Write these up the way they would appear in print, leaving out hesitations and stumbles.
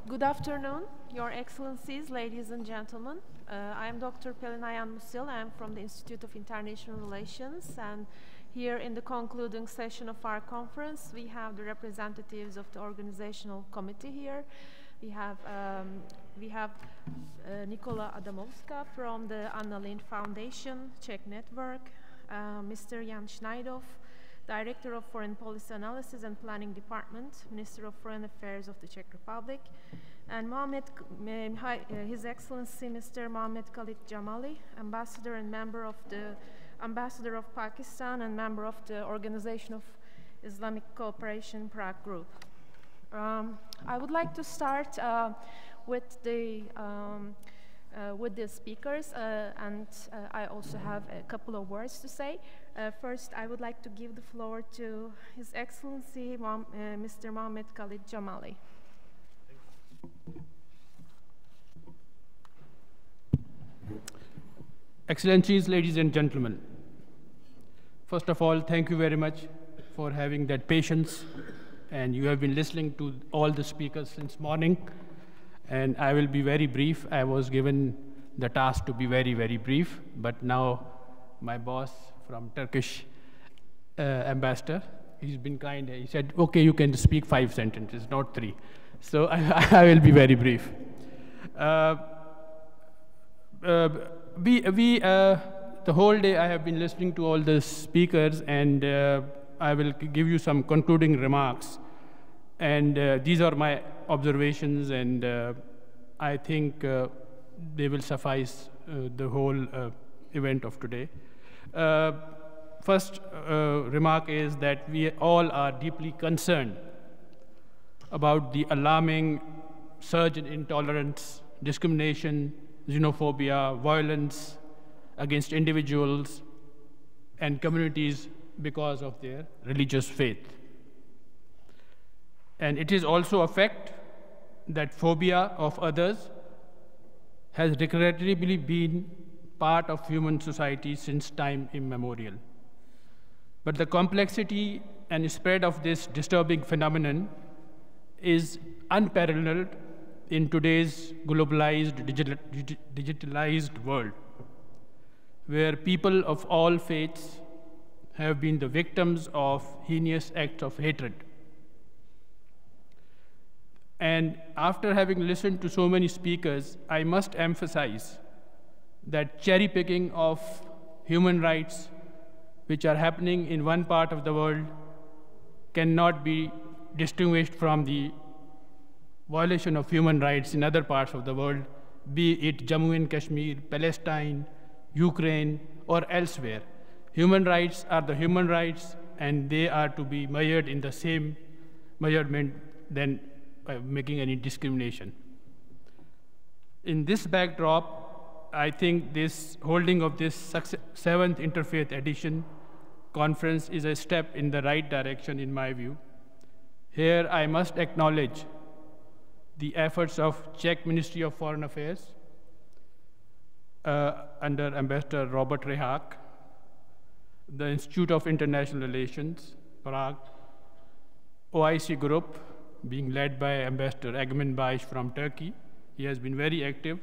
Good afternoon, Your Excellencies, ladies and gentlemen. I am Dr. Pelin Ayan Musil. I am from the Institute of International Relations, and here in the concluding session of our conference, we have the representatives of the organizational committee here. We have Nikola Adamovská from the Lindh Foundation, Czech network, Mr. Šnaidauf, Director of Foreign Policy Analysis and Planning Department, Minister of Foreign Affairs of the Czech Republic, and His Excellency Mr. Khalid Jamali, Ambassador and member of the Ambassador of Pakistan and member of the Organization of Islamic Cooperation Prague Group. I would like to start with the speakers, and I also have a couple of words to say. First, I would like to give the floor to His Excellency Mr. Khalid Jamali. Excellencies, ladies and gentlemen, first of all, thank you very much for having that patience, and you have been listening to all the speakers since morning, and I will be very brief. I was given the task to be very, very brief, but now my boss from Turkish ambassador, he's been kind. He said, okay, you can speak 5 sentences, not 3. So I will be very brief. The whole day I have been listening to all the speakers, and I will give you some concluding remarks. And these are my observations, and I think they will suffice the whole event of today. First remark is that we all are deeply concerned about the alarming surge in intolerance, discrimination, xenophobia, violence against individuals and communities because of their religious faith. And it is also a fact that phobia of others has regrettably been part of human society since time immemorial. But the complexity and spread of this disturbing phenomenon is unparalleled in today's globalized, digitalized world, where people of all faiths have been the victims of heinous acts of hatred. And after having listened to so many speakers, I must emphasize that cherry-picking of human rights which are happening in one part of the world cannot be distinguished from the violation of human rights in other parts of the world, be it Jammu and Kashmir, Palestine, Ukraine, or elsewhere. Human rights are the human rights, and they are to be measured in the same measurement than making any discrimination. In this backdrop, I think this holding of this 7th Interfaith Edition conference is a step in the right direction in my view. Here I must acknowledge the efforts of Czech Ministry of Foreign Affairs under Ambassador Robert Rehák, the Institute of International Relations, Prague, OIC Group, being led by Ambassador Egmin Bayish from Turkey. He has been very active,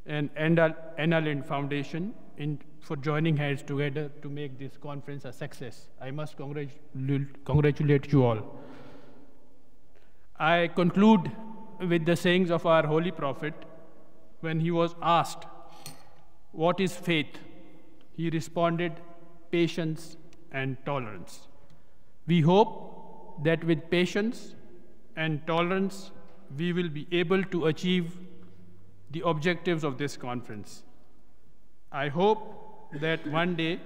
and Lindh Foundation for joining hands together to make this conference a success. I must congratulate you all. I conclude with the sayings of our Holy Prophet. When he was asked, what is faith? He responded, patience and tolerance. We hope that with patience and tolerance, we will be able to achieve the objectives of this conference. I hope that one day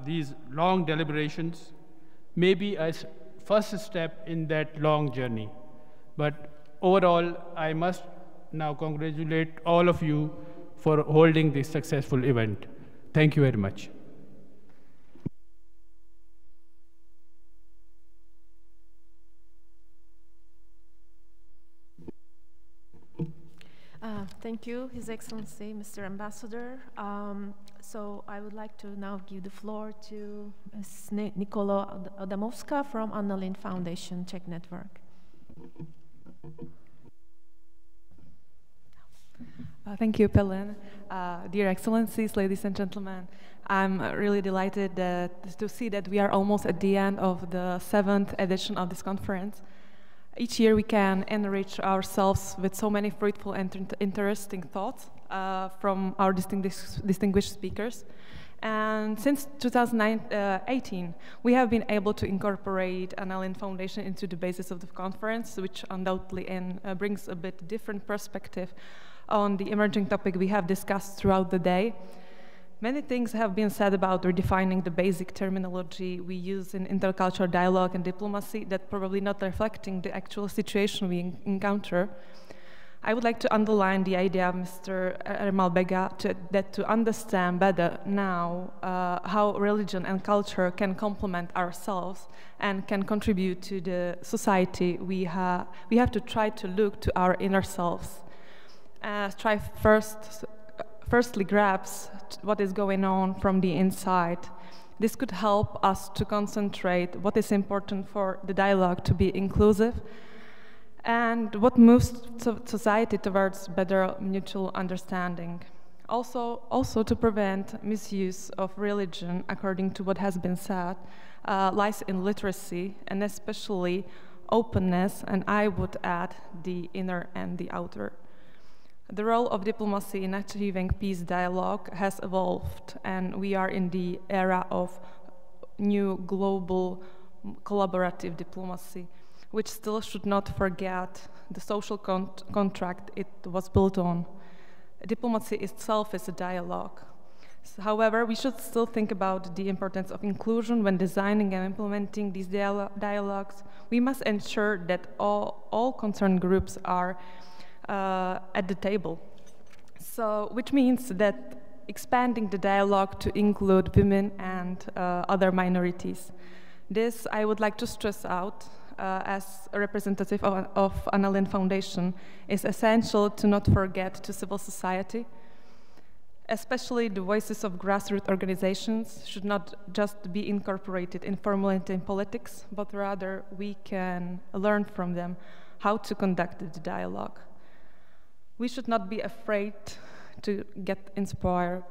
these long deliberations may be a first step in that long journey. But overall, I must now congratulate all of you for holding this successful event. Thank you very much. Thank you, His Excellency, Mr. Ambassador. So I would like to now give the floor to Ms. Nikola Adamovská from Anna Lindh Foundation, Czech Network. Thank you, Pelin. Dear Excellencies, ladies and gentlemen, I'm really delighted to see that we are almost at the end of the 7th edition of this conference. Each year we can enrich ourselves with so many fruitful and interesting thoughts from our distinguished speakers. And since 2018, we have been able to incorporate Anna Lindh Foundation into the basis of the conference, which undoubtedly brings a bit different perspective on the emerging topic we have discussed throughout the day. Many things have been said about redefining the basic terminology we use in intercultural dialogue and diplomacy that probably not reflecting the actual situation we encounter. I would like to underline the idea of Mr. Jamali that to understand better now how religion and culture can complement ourselves and can contribute to the society, we have to try to look to our inner selves. Try firstly grasp what is going on from the inside. This could help us to concentrate what is important for the dialogue to be inclusive and what moves society towards better mutual understanding. Also to prevent misuse of religion, according to what has been said, lies in literacy and especially openness, and I would add the inner and the outer. The role of diplomacy in achieving peace dialogue has evolved, and we are in the era of new global collaborative diplomacy, which still should not forget the social contract it was built on. Diplomacy itself is a dialogue. However, we should still think about the importance of inclusion when designing and implementing these dialogues. We must ensure that all concerned groups are at the table. So, which means that expanding the dialogue to include women and other minorities. This I would like to stress out as a representative of Anna Lindh Foundation is essential to not forget to civil society. Especially the voices of grassroots organizations should not just be incorporated informally in politics, but rather we can learn from them how to conduct the dialogue. We should not be afraid to get inspired.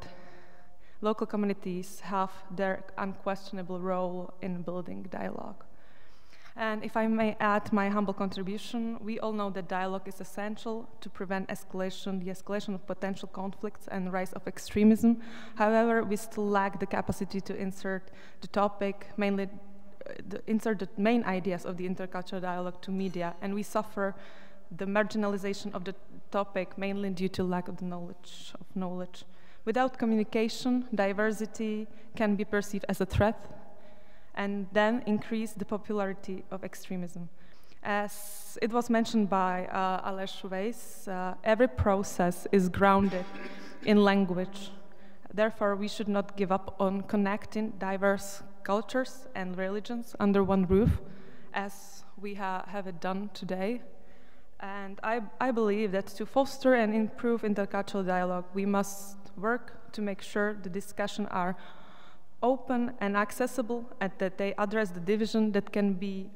Local communities have their unquestionable role in building dialogue. And if I may add my humble contribution, we all know that dialogue is essential to prevent escalation, the escalation of potential conflicts and rise of extremism. However, we still lack the capacity to insert the topic, insert the main ideas of the intercultural dialogue to media, and we suffer the marginalization of the topic mainly due to lack of the knowledge. Without communication, diversity can be perceived as a threat and then increase the popularity of extremism. As it was mentioned by Aleš Weiss, every process is grounded in language. Therefore, we should not give up on connecting diverse cultures and religions under one roof, as we have it done today. And I believe that to foster and improve intercultural dialogue, we must work to make sure the discussions are open and accessible, and that they address the division that can be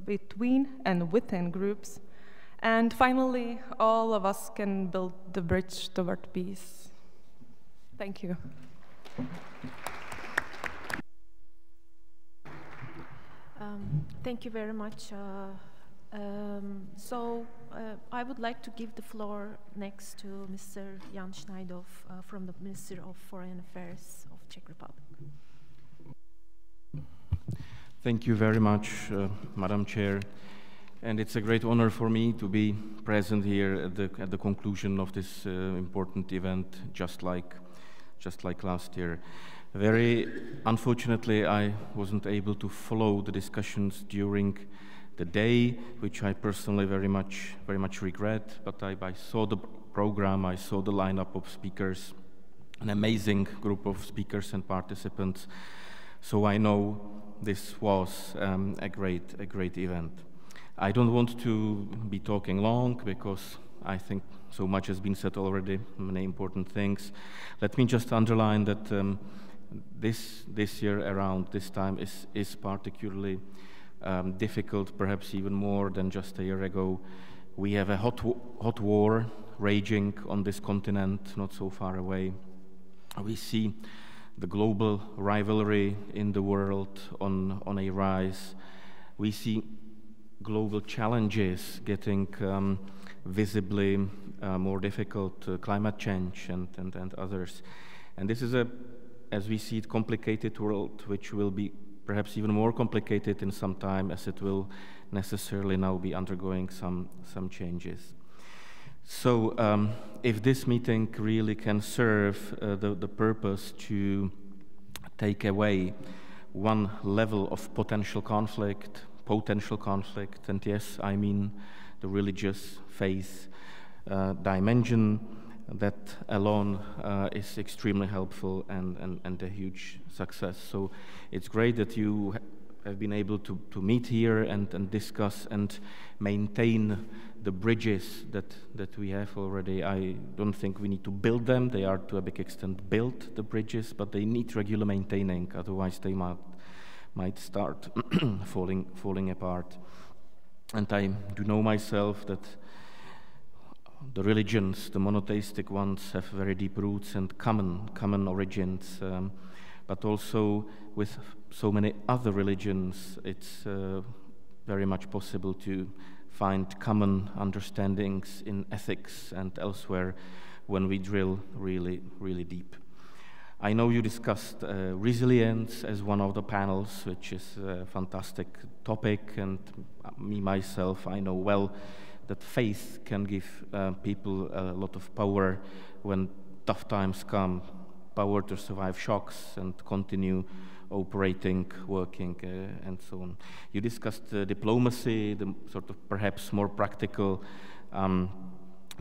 between and within groups. And finally, all of us can build the bridge toward peace. Thank you. Thank you very much. I would like to give the floor next to Mr. Jan Šnaidauf from the Ministry of Foreign Affairs of Czech Republic. Thank you very much, Madam Chair. And it's a great honor for me to be present here at the conclusion of this important event, just like last year. Very unfortunately, I wasn't able to follow the discussions during the day, which I personally very much regret, but I saw the program, I saw the lineup of speakers, an amazing group of speakers and participants, so I know this was a great event. I don't want to be talking long, because I think So much has been said already, many important things. Let me just underline that this year around this time is particularly difficult, perhaps even more than just a year ago. We have a hot war raging on this continent, not so far away. We see the global rivalry in the world on a rise. We see global challenges getting visibly more difficult, climate change and others. And this is as we see it, complicated world, which will be perhaps even more complicated in some time, as it will necessarily now be undergoing some changes. So if this meeting really can serve the purpose to take away one level of potential conflict, and yes, I mean the religious faith dimension, that alone is extremely helpful and a huge success. So it's great that you have been able to meet here and discuss and maintain the bridges that we have already. I don't think we need to build them. They are to a big extent built, the bridges, but they need regular maintaining, otherwise they might start falling apart. And I do know myself that the religions, the monotheistic ones, have very deep roots and common origins, but also with so many other religions, it's very much possible to find common understandings in ethics and elsewhere when we drill really deep. I know you discussed resilience as one of the panels, which is a fantastic topic, and me myself, I know well that faith can give people a lot of power when tough times come, power to survive shocks and continue operating, working, and so on. You discussed diplomacy, the sort of perhaps more practical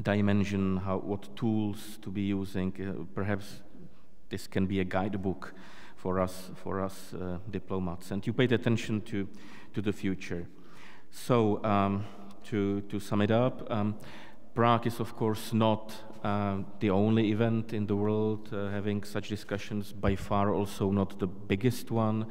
dimension, what tools to be using. Perhaps this can be a guidebook for us diplomats. And you paid attention to the future. So to sum it up, Prague is of course not the only event in the world having such discussions, by far also not the biggest one.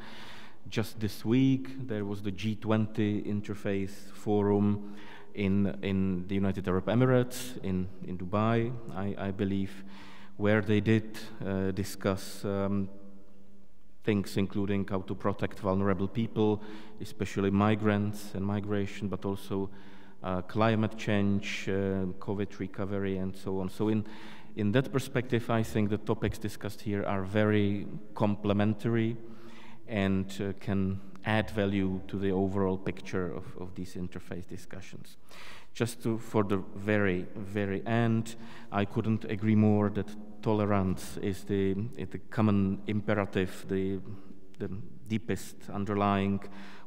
Just this week there was the G20 Interfaith Forum in the United Arab Emirates, in Dubai, I believe, where they did discuss things including how to protect vulnerable people, especially migrants and migration, but also climate change, COVID recovery, and so on. So in that perspective, I think the topics discussed here are very complementary and can add value to the overall picture of these interfaith discussions. Just for the very end, I couldn't agree more that tolerance is the common imperative, the deepest underlying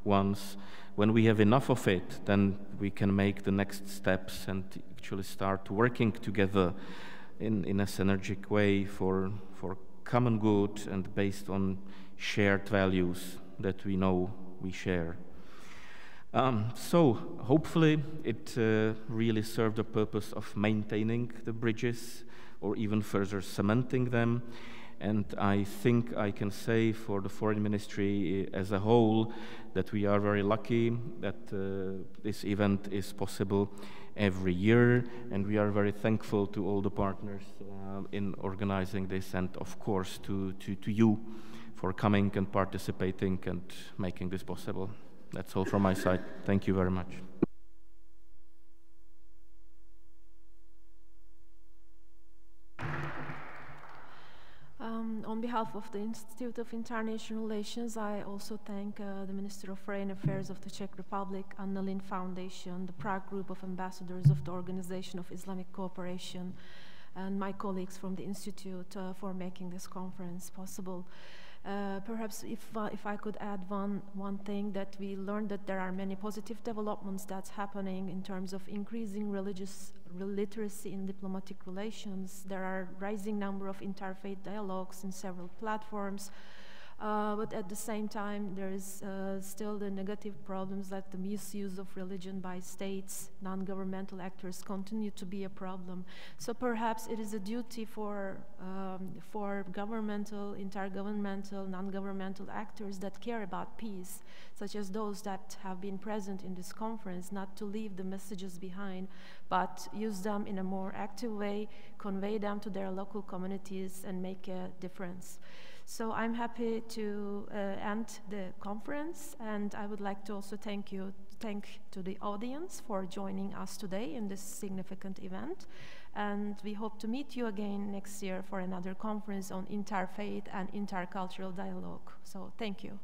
ones. When we have enough of it, then we can make the next steps and actually start working together in a synergic way for common good and based on shared values that we know we share. So hopefully it really served the purpose of maintaining the bridges or even further cementing them. And I think I can say for the Foreign Ministry as a whole that we are very lucky that this event is possible every year, and we are very thankful to all the partners in organizing this, and of course to you for coming and participating and making this possible. That's all from my side. Thank you very much. On behalf of the Institute of International Relations, I also thank the Minister of Foreign Affairs of the Czech Republic, the Lindh Foundation, the Prague Group of Ambassadors of the Organization of Islamic Cooperation, and my colleagues from the Institute for making this conference possible. Perhaps if I could add one thing, that we learned that there are many positive developments that's happening in terms of increasing religious literacy in diplomatic relations. There are rising number of interfaith dialogues in several platforms. But at the same time, there is still the negative problems that the misuse of religion by states, non-governmental actors continue to be a problem. So perhaps it is a duty for governmental, intergovernmental, non-governmental actors that care about peace, such as those that have been present in this conference, not to leave the messages behind, but use them in a more active way, convey them to their local communities, and make a difference. So I'm happy to end the conference, and I would like to also thank to the audience for joining us today in this significant event. And we hope to meet you again next year for another conference on interfaith and intercultural dialogue. So thank you.